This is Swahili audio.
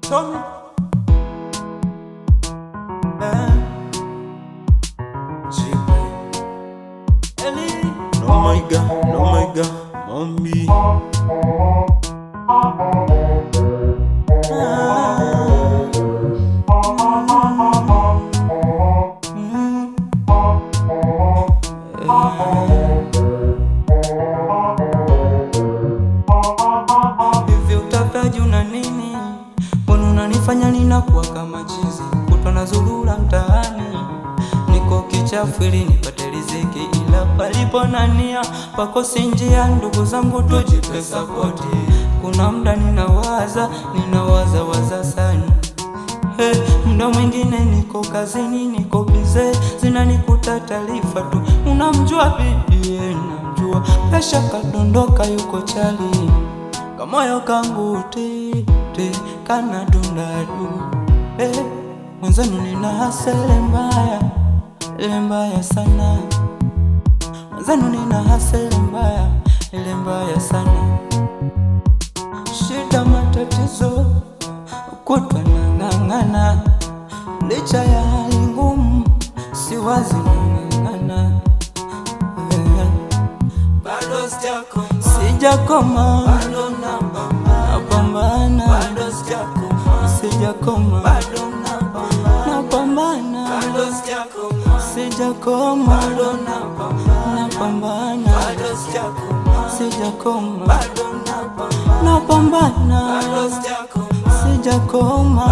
Tommy. Ellie. No my God, mommy. Hivi utafutaji una nini? Mbona unanifanya ninakuwa kama chizi? Kutwa nazurura mtaani, niko kichafu ili nipate riziki, ila palipo na nia pakosi njia. Ndugu zangu tujipe sapoti, kuna muda ninawaza sana. Muda mwingine niko kazini, niko bize, zinanikuta taarifa tu. Unamjua bibi? Namjua. Pesha kadondoka yuko chali, kamoyo kangu ti kana dundadu. Mwenzenu nina hasele mbaya sana. Mwenzenu nina hasele mbaya sana. Shida matatizo kutwa nang'ang'ana, licha ya hali ngumu siwazi nang'ang'ana. Bado sijakoma, bado napambana, bado sijakoma, bado napambana, bado sijakoma, bado napambana, bado sijakoma, bado napambana, bado sijakoma.